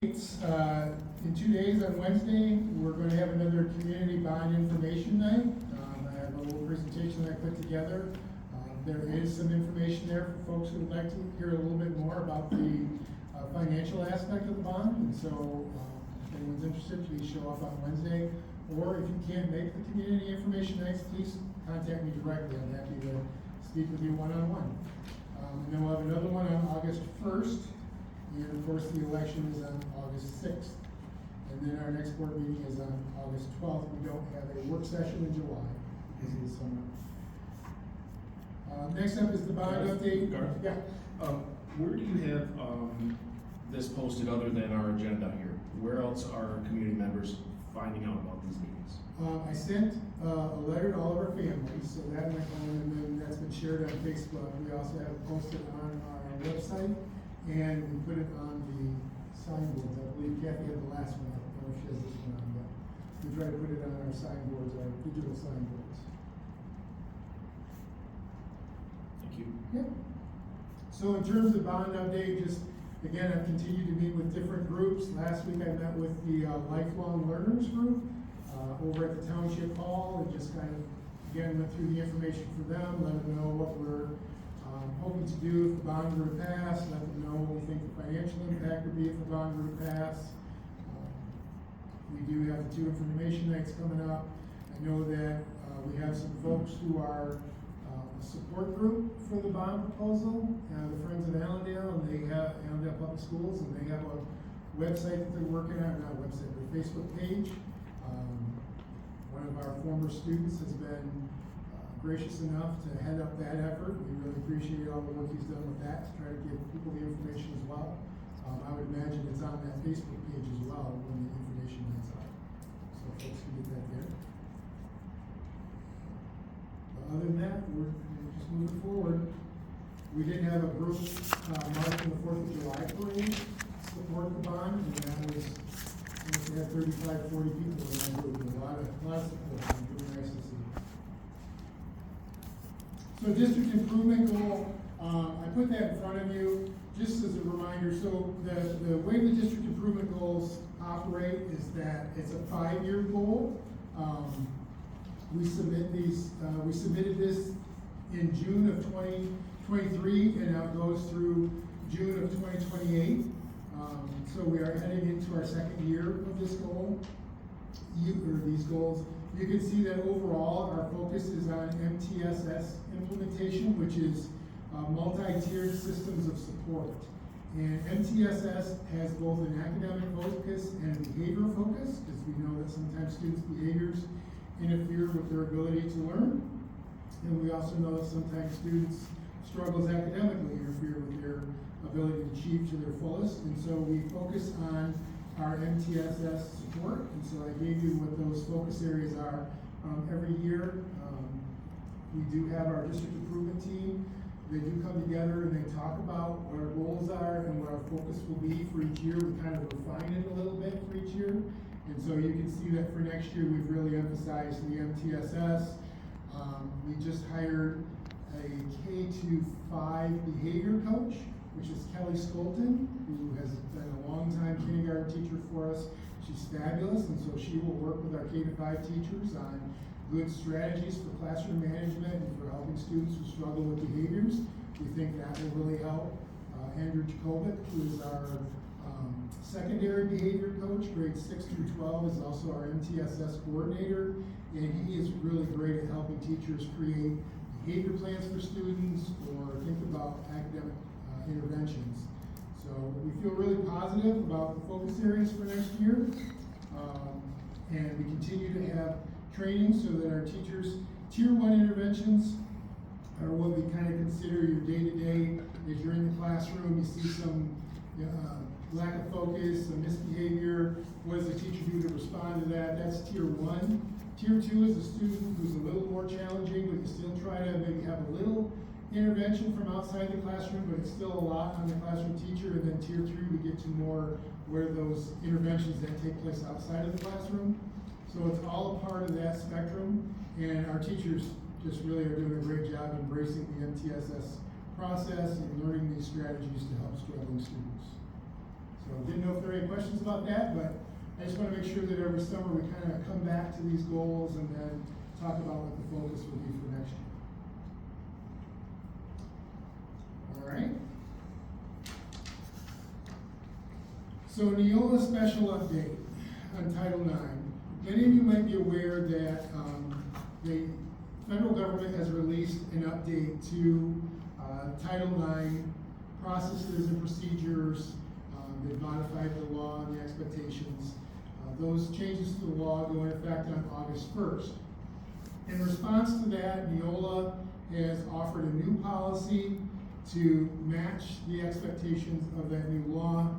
In 2 days on Wednesday, we're going to have another community bond information night. I have a little presentation that I put together. There is some information there for folks who would like to hear a little bit more about the financial aspect of the bond. And so if anyone's interested, please show up on Wednesday. Or if you can't make the community information nights, please contact me directly. I'm happy to speak with you one-on-one. And then we'll have another one on August 1st. And of course, the election is on August 6th. And then our next board meeting is on August 12th. We don't have a work session in July because of the summer. Next up is the bond update. Garth? Yeah. Where do you have this posted other than our agenda here? Where else are community members finding out about these meetings? I sent a letter to all of our families, so that went on, and then that's been shared on Facebook. We also have it posted on our website. And we put it on the signboards. I believe Kathy had the last one. I don't know if she has this one on, but we try to put it on our signboards, our digital signboards. Thank you. Yep. So in terms of bond update, just again, I've continued to meet with different groups. Last week I met with the Lifelong Learners group over at the Township Hall, and just kind of, again, went through the information for them, let them know what we're hoping to do if the bond were to pass, let them know what we think the financial impact would be if the bond were to pass. We do have the 2 information nights coming up. I know that we have some folks who are a support group for the bond proposal, the Friends of Allendale, and they have Allendale Public Schools, and they have a website that they're working on, not a website, but a Facebook page. One of our former students has been gracious enough to head up that effort. We really appreciate all the work he's done with that to try to give people the information as well. I would imagine it's on that Facebook page as well when the information is out, so folks can get that there. But other than that, we're just moving forward. We did have a group marching the 4th of July parade to support the bond, and that was, we had 35, 40 people in that group, and a lot of support. It was really nice to see. So district improvement goal, I put that in front of you just as a reminder. So the way the district improvement goals operate is that it's a 5-year goal. We submitted this in June of 2023, and now it goes through June of 2028. So we are heading into our 2nd year of this goal, these goals. You can see that overall our focus is on MTSS implementation, which is multi-tiered systems of support. And MTSS has both an academic focus and a behavioral focus, because we know that sometimes students' behaviors interfere with their ability to learn. And we also know that sometimes students' struggles academically interfere with their ability to achieve to their fullest. And so we focus on our MTSS support, and so I gave you what those focus areas are every year. We do have our district improvement team. They do come together and they talk about what our goals are and what our focus will be for each year. We kind of refine it a little bit for each year, and so you can see that for next year we've really emphasized the MTSS. We just hired a K-5 behavior coach, which is Kelly Skolton, who has been a long-time kindergarten teacher for us. She's fabulous, and so she will work with our K-5 teachers on good strategies for classroom management and for helping students who struggle with behaviors. We think that will really help. Andrew Jakovic, who is our secondary behavior coach, grades 6 through 12, is also our MTSS coordinator, and he is really great at helping teachers create behavior plans for students or think about academic interventions. So we feel really positive about the focus areas for next year, and we continue to have training so that our teachers, tier 1 interventions are what we kind of consider your day-to-day. As you're in the classroom, you see some lack of focus, some misbehavior. What does the teacher do to respond to that? That's tier 1. Tier 2 is a student who's a little more challenging, but you still try to maybe have a little intervention from outside the classroom, but it's still a lot on the classroom teacher. And then tier 3, we get to more where those interventions that take place outside of the classroom. So it's all a part of that spectrum, and our teachers just really are doing a great job embracing the MTSS process and learning these strategies to help struggling students. So So didn't know if there are any questions about that, but I just want to make sure that every summer we kind of come back to these goals and then talk about what the focus will be for next year. All right. So Neola special update on Title IX. Many of you might be aware that the federal government has released an update to Title IX processes and procedures. They've modified the law and the expectations. Those changes to the law go into effect on August 1st. In response to that, Neola has offered a new policy to match the expectations of that new law.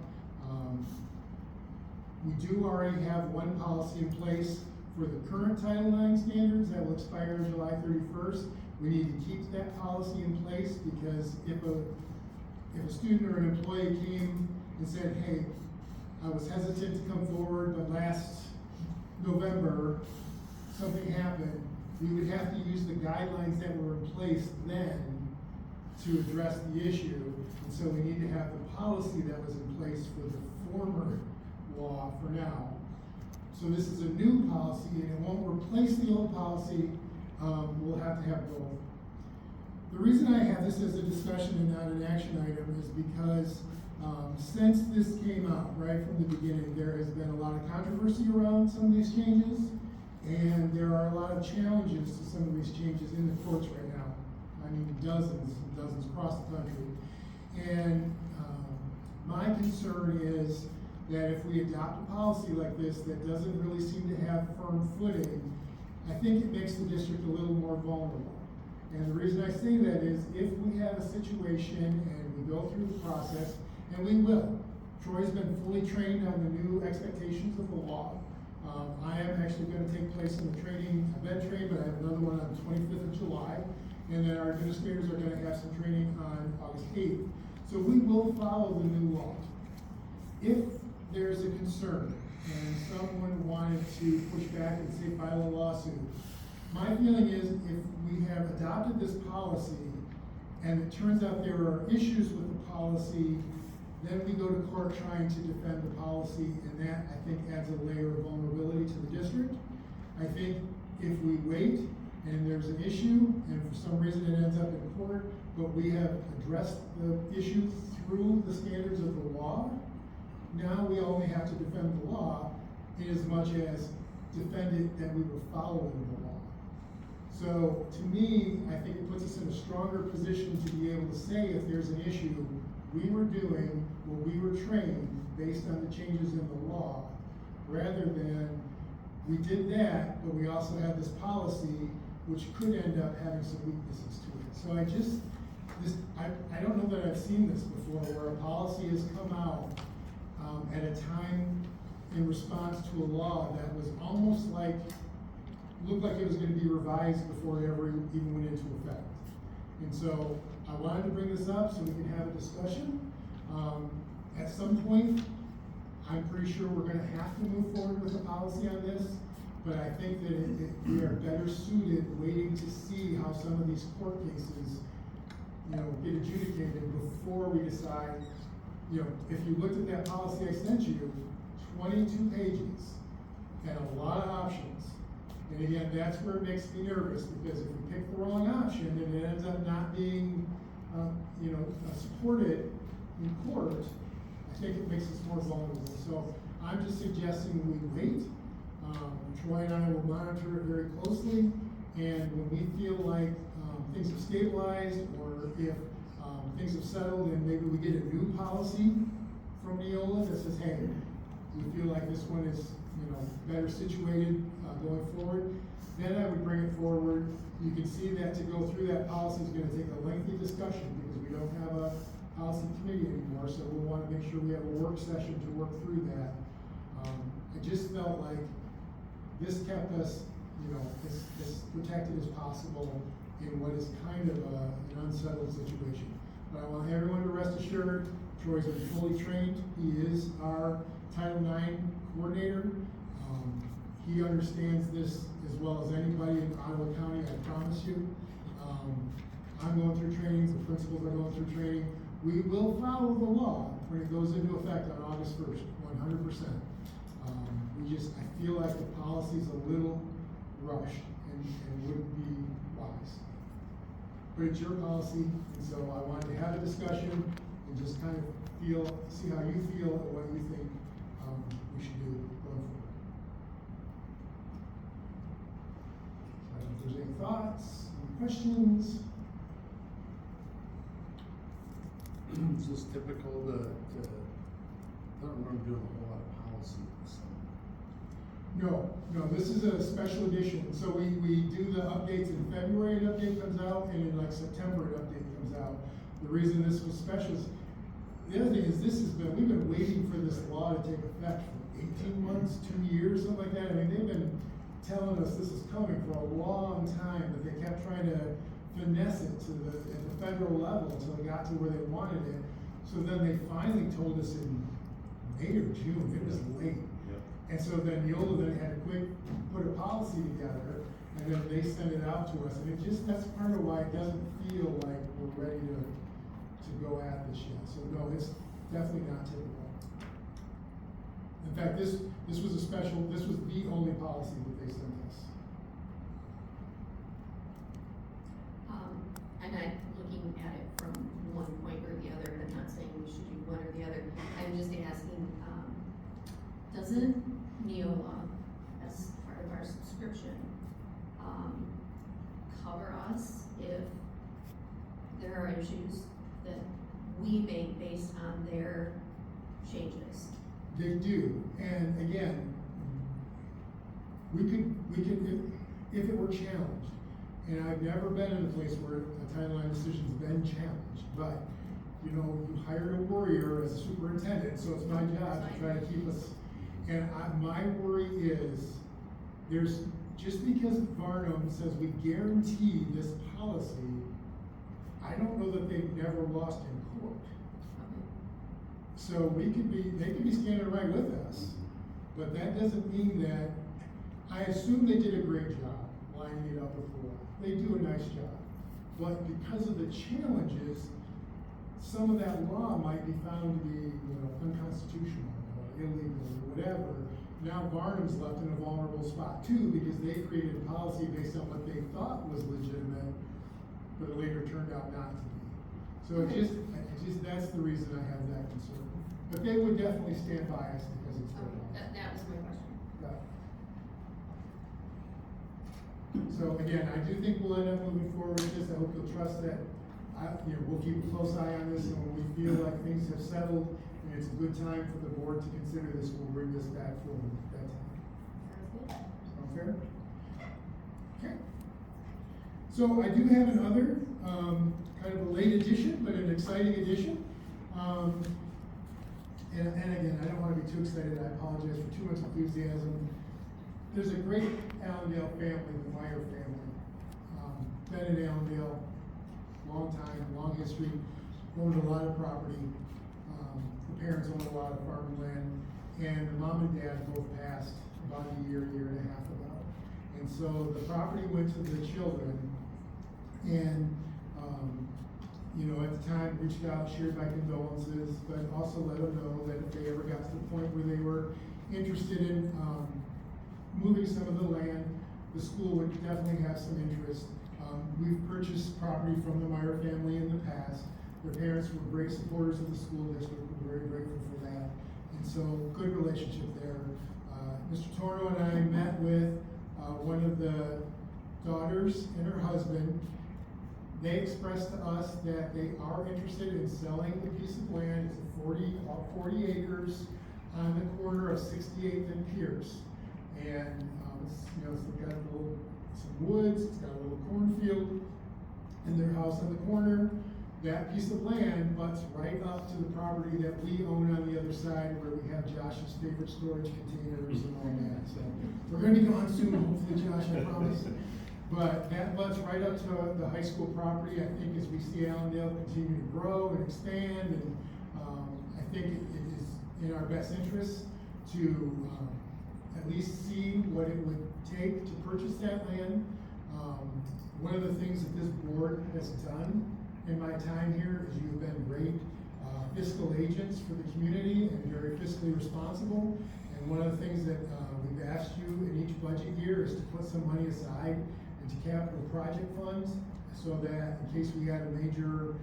We do already have one policy in place for the current Title IX standards that will expire on July 31st. We need to keep that policy in place because if a student or an employee came and said, hey, I was hesitant to come forward, but last November something happened, we would have to use the guidelines that were in place then to address the issue. And so we need to have the policy that was in place for the former law for now. So this is a new policy and it won't replace the old policy. We'll have to have both. The reason I have this as a discussion and not an action item is because since this came out right from the beginning, there has been a lot of controversy around some of these changes, and there are a lot of challenges to some of these changes in the courts right now. I mean, dozens and dozens across the country. And my concern is that if we adopt a policy like this that doesn't really seem to have firm footing, I think it makes the district a little more vulnerable. And the reason I say that is if we have a situation and we go through the process, and we will. Troy's been fully trained on the new expectations of the law. I am actually going to take place in the training. I've been trained, but I have another one on the 25th of July. And then our administrators are going to have some training on August 8th. So we will follow the new law. If there's a concern and someone wanted to push back and say file a lawsuit, my feeling is if we have adopted this policy and it turns out there are issues with the policy, then we go to court trying to defend the policy, and that, I think, adds a layer of vulnerability to the district. I think if we wait and there's an issue, and for some reason it ends up in court, but we have addressed the issue through the standards of the law, now we only have to defend the law in as much as defend it that we were following the law. So, to me, I think it puts us in a stronger position to be able to say if there's an issue, we were doing what we were trained based on the changes in the law, rather than we did that, but we also had this policy which could end up having some weaknesses to it. So I don't know that I've seen this before, where a policy has come out at a time in response to a law that was almost like, looked like it was going to be revised before it ever even went into effect. And so I wanted to bring this up so we can have a discussion. At some point, I'm pretty sure we're going to have to move forward with a policy on this, but I think that we are better suited waiting to see how some of these court cases, get adjudicated before we decide. If you looked at that policy I sent you, 22 pages and a lot of options. And again, that's where it makes me nervous, because if we pick the wrong option and it ends up not being, supported in court, I think it makes us more vulnerable. So I'm just suggesting we wait. Troy and I will monitor it very closely, and when we feel like things have stabilized, or if things have settled and maybe we get a new policy from Neola that says, hey, we feel like this one is better situated going forward, then I would bring it forward. You can see that to go through that policy is going to take a lengthy discussion because we don't have a policy committee anymore, so we'll want to make sure we have a work session to work through that. I just felt like this kept us, as protected as possible in what is kind of an unsettled situation. But I want everyone to rest assured, Troy's been fully trained. He is our Title IX coordinator. He understands this as well as anybody in Ottawa County, I promise you. I'm going through training, the principals are going through training. We will follow the law, when it goes into effect on August 1st, 100%. I feel like the policy's a little rushed and wouldn't be wise. But it's your policy, and so I wanted to have a discussion and just kind of see how you feel and what you think we should do going forward. I don't know if there's any thoughts, any questions. Is this typical I don't remember doing a whole lot of policy this summer. No, this is a special edition. So we do the updates in February, an update comes out, and in like September, an update comes out. The reason this was special is, the other thing is we've been waiting for this law to take effect for 18 months, 2 years, something like that. I mean, they've been telling us this is coming for a long time, but they kept trying to finesse it at the federal level until it got to where they wanted it. So then they finally told us in May or June, it was late. And so then Neola then had to put a policy together, and then they sent it out to us, and that's part of why it doesn't feel like we're ready to go at this yet. So no, it's definitely not typical. In fact, this was the only policy that they sent us. I'm not looking at it from one point or the other, and I'm not saying we should do one or the other. I'm just asking, doesn't Neola, as part of our subscription, cover us if there are issues that we make based on their changes? They do, and again, we could, if it were challenged, and I've never been in a place where a timeline decision's been challenged, but, you hired a warrior as a superintendent, so it's my job to try to keep us, and my worry is, just because Varnum says we guarantee this policy, I don't know that they've never lost in court. So they could be standing right with us, but that doesn't mean that, I assume they did a great job lining it up before. They do a nice job. But because of the challenges, some of that law might be found to be, unconstitutional or illegal or whatever. Now Varnum's left in a vulnerable spot too, because they created a policy based on what they thought was legitimate, but it later turned out not to be. So that's the reason I have that concern. But they would definitely stand by us because it's their law. That was my question. Yeah. So again, I do think we'll end up moving forward with this. I hope you'll trust that. We'll keep a close eye on this, and when we feel like things have settled and it's a good time for the board to consider this, we'll bring this back forward at that time. Sounds good. Sound fair? Okay. So I do have another, kind of a late addition, but an exciting addition. And again, I don't want to be too excited. I apologize for too much enthusiasm. There's a great Allendale family, the Meyer family. Been in Allendale, long time, long history, owned a lot of property. The parents owned a lot of farmland, and the mom and dad both passed about a year and a half ago. And so the property went to the children, and at the time reached out, shared my condolences, but also let them know that if they ever got to the point where they were interested in moving some of the land, the school would definitely have some interest. We've purchased property from the Meyer family in the past. Their parents were great supporters of the school district. We're very grateful for that. And so, good relationship there. Mr. Torno and I met with one of the daughters and her husband. They expressed to us that they are interested in selling the piece of land. It's about 40 acres on the corner of 68th and Pierce. And it's got some woods, it's got a little cornfield, and their house on the corner. That piece of land butts right up to the property that we own on the other side, where we have Josh's favorite storage containers and all that. So we're going to be gone soon, hopefully, Josh, I promise. But that butts right up to the high school property. I think as we see Allendale continue to grow and expand, and I think it is in our best interest to at least see what it would take to purchase that land. One of the things that this board has done in my time here is you've been great. fiscal agents for the community and very fiscally responsible. And one of the things that we've asked you in each budget year is to put some money aside into capital project funds so that in case we had a major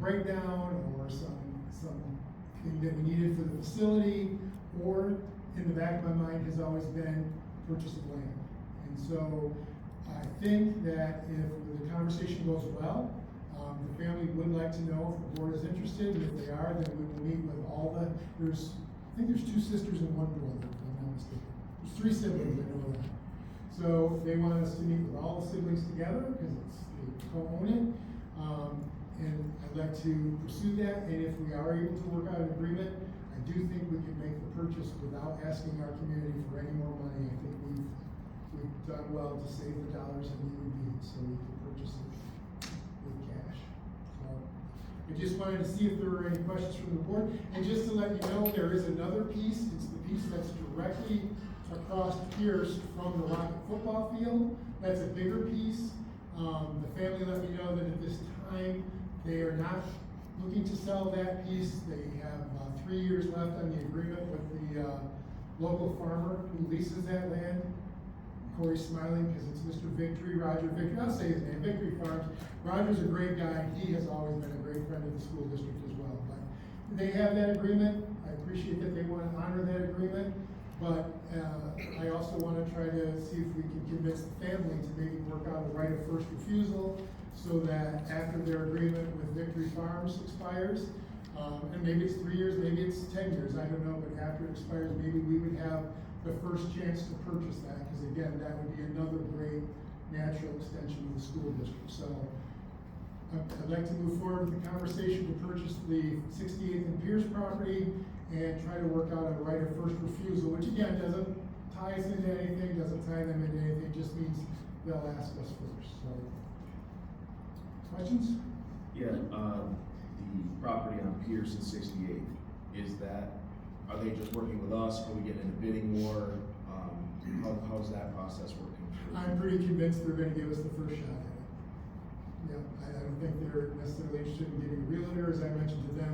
breakdown or something that we needed for the facility, or in the back of my mind has always been purchase of land. And so I think that if the conversation goes well, the family would like to know if the board is interested, and if they are, then we will meet with all the, I think there's 2 sisters and 1 brother, if I'm not mistaken. There's 3 siblings, I know that. So they want us to meet with all the siblings together, because they co-own it. And I'd like to pursue that, and if we are able to work out an agreement, I do think we can make the purchase without asking our community for any more money. I think we've done well to save the dollars that we would need, so we can purchase it with cash. So I just wanted to see if there were any questions from the board, and just to let you know, there is another piece. It's the piece that's directly across Pierce from the Rocket football field. That's a bigger piece. The family let me know that at this time, they are not looking to sell that piece. They have 3 years left on the agreement with the local farmer who leases that land. Corey's smiling because it's Mr. Victory, Roger Victory. I'll say his name, Victory Farms. Roger's a great guy. He has always been a great friend of the school district as well. But they have that agreement. I appreciate that they want to honor that agreement. But I also want to try to see if we can convince the family to maybe work out a right of first refusal, so that after their agreement with Victory Farms expires, and maybe it's 3 years, maybe it's 10 years, I don't know, but after it expires, maybe we would have the first chance to purchase that, because again, that would be another great natural extension of the school district. So I'd like to move forward with the conversation to purchase the 68th and Pierce property and try to work out a right of first refusal, which again, doesn't tie us into anything, doesn't tie them into anything, just means they'll ask us first, so. Questions? Yeah, the property on Pierce and 68, are they just working with us? Are we getting in a bidding war? How's that process working? I'm pretty convinced they're gonna give us the first shot at it. Yeah, I don't think they're necessarily interested in getting a realtor, as I mentioned to them,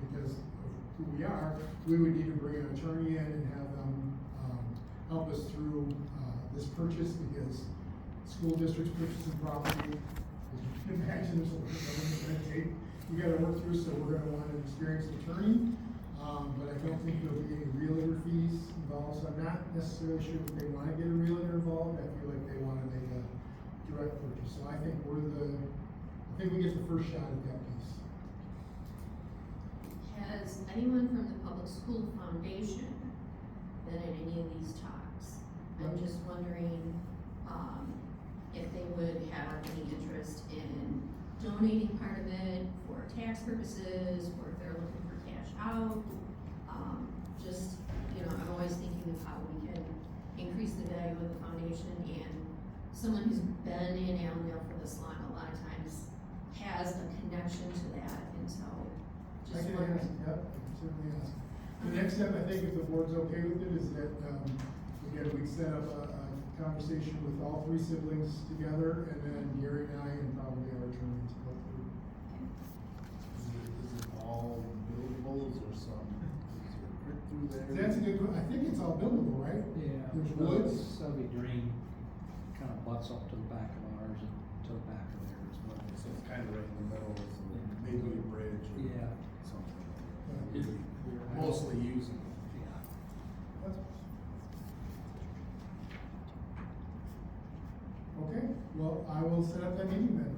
because of who we are. We would need to bring an attorney in and have them, help us through, this purchase, because school districts purchasing property, as you can imagine, there's a lot of red tape we gotta work through, so we're gonna want an experienced attorney. But I don't think there'll be any realtor fees involved, so I'm not necessarily sure that they wanna get a realtor involved. I feel like they wanna make a direct purchase, so I think we get the first shot at that piece. Has anyone from the Public School Foundation been at any of these talks? I'm just wondering, if they would have any interest in donating part of it for tax purposes, or if they're looking for cash out. Just, I'm always thinking of how we can increase the value of the foundation, and someone who's been in Allendale for this long, a lot of times has a connection to that, and so I just can wondering. ask, yep, I can certainly ask. The next step, I think, if the board's okay with it, is that, again, we set up a conversation with all 3 siblings together, and then Gary and I, and probably our attorney to go through. Is it all buildables or some, is there a creek through there? That's a good, I think it's all buildable, right? Yeah. There's woods. Subby Dream kind of butts up to the back of ours and to the back of theirs, but So it's kind of right in the middle, so maybe a bridge or yeah. something. Yeah. You're mostly using it. Yeah. Okay, well, I will set up that meeting then.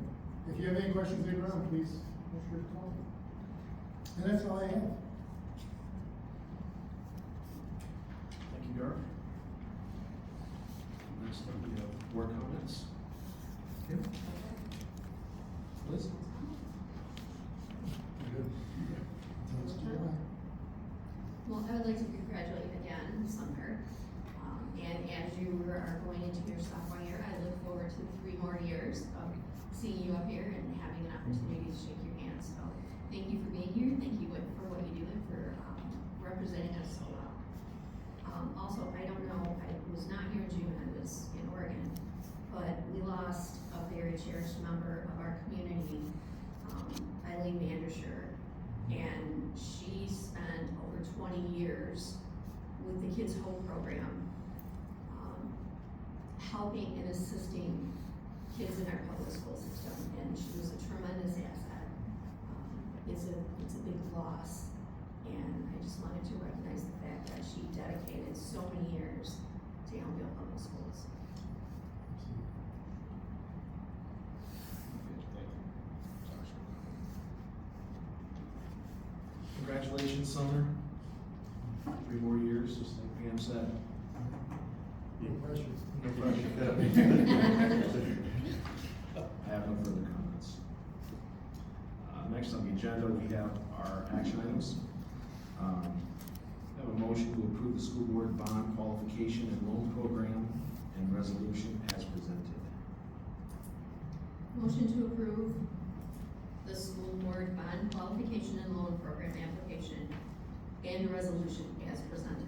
If you have any questions later on, please feel free to call me. And that's all I have. Thank you, Dark. Next up, we have board comments. Kim? Liz? Well, I would like to congratulate again Sumner. And as you are going into your sophomore year, I look forward to 3 more years of seeing you up here and having an opportunity to shake your hand. So thank you for being here. Thank you for what you do and for representing us so well. Also, I don't know, I was not here in June, I was in Oregon, but we lost a very cherished member of our community, Eileen Vandersher. And she spent over 20 years with the Kids Hope program, helping and assisting kids in our public school system, and she was a tremendous asset. It's a big loss, and I just wanted to recognize the fact that she dedicated so many years to Elmdale Public Schools. Congratulations, Summer. 3 more years, just like Pam said. No pressure. No pressure. I have no further comments. Next on the agenda, we have our action items. I have a motion to approve the school board bond qualification and loan program and resolution as presented. Motion to approve the school board bond qualification and loan program application and resolution as presented.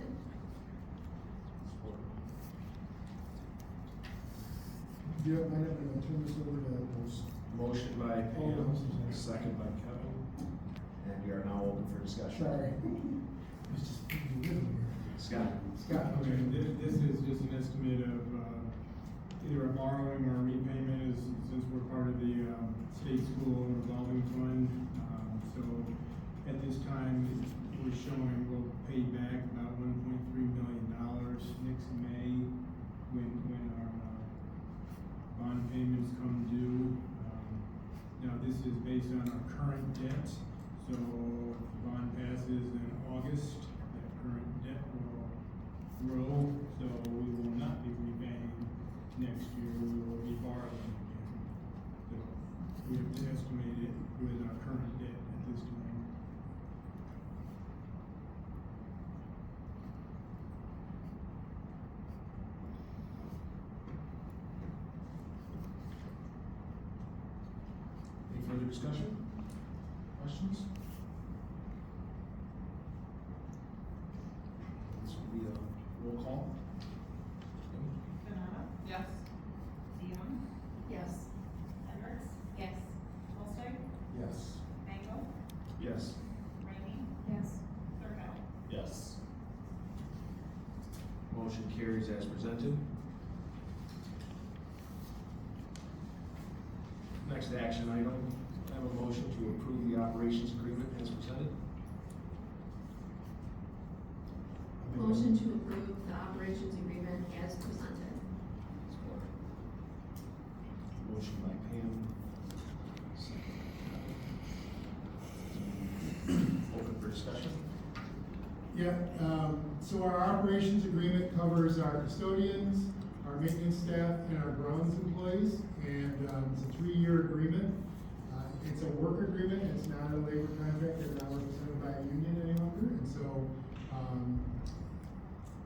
Yep, I'm gonna turn this over to those. Motion by Oh, Pam, no, sorry. second by Kevin, and we are now open for discussion. Sorry. It's just, you live here. Scott? Scott, Okay, this is just an estimate of, either a borrowing or a repayment, since we're part of the, state school revolving fund. So at this time, we're showing we'll pay back about $1.3 million next May when our, bond payments come due. Now, this is based on our current debt, so if the bond passes in August, that current debt will grow, so we will not be repaying next year, we will be borrowing again. So we have to estimate it with our current debt at this time. Any further discussion? Questions? This will be a roll call. Benada? Yes. Dion? Yes. Hendricks? Yes. Holsteig? yes. Mango? Yes. Rainey? Yes. Thurgood? Yes. Motion carries as presented. Next action item, I have a motion to approve the operations agreement as presented. Motion to approve the operations agreement as presented. Motion by Pam. Second. Open for discussion. Yeah, so our operations agreement covers our custodians, our maintenance staff, and our grounds employees, and, it's a 3-year agreement. It's a work agreement, it's not a labor contract, they're not represented by a union any longer, and so,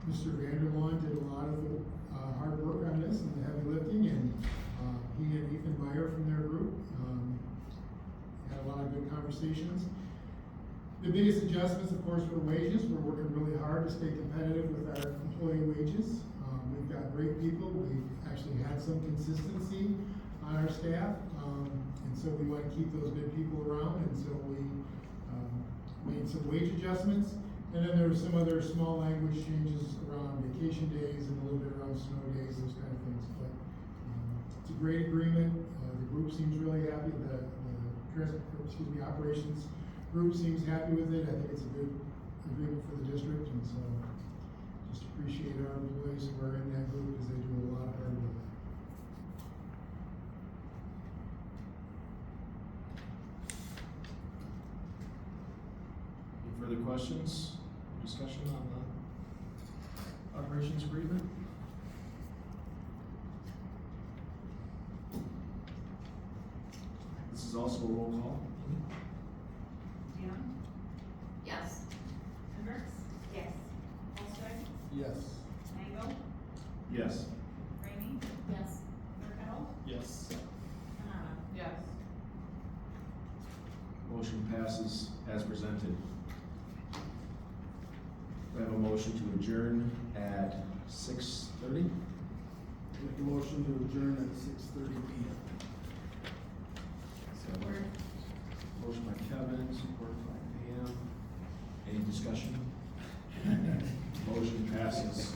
Mr. Vanderlaan did a lot of the, hard work on this and the heavy lifting, and, he and Ethan Meyer from their group, had a lot of good conversations. The biggest adjustments, of course, were wages. We're working really hard to stay competitive with our employee wages. We've got great people. We've actually had some consistency on our staff. And so we want to keep those good people around. And so we, made some wage adjustments. And then there were some other small language changes around vacation days and a little bit around snow days, those kind of things. But, it's a great agreement. The group seems really happy. The operations group seems happy with it. I think it's a good agreement for the district, and so just appreciate our employees who are in that group because they do a lot of hard work. Any further questions, discussion on the operations agreement? This is also a roll call. Dion? Yes. Hendricks? Yes. Holsteig? Yes. Mango? Yes. Rainey? Yes. Thurgood? Yes. Benada? Yes. Motion passes as presented. We have a motion to adjourn at 6:30. Make a motion to adjourn at 6:30 p.m. Support. Motion by Kevin, supported by Any discussion? Motion passes.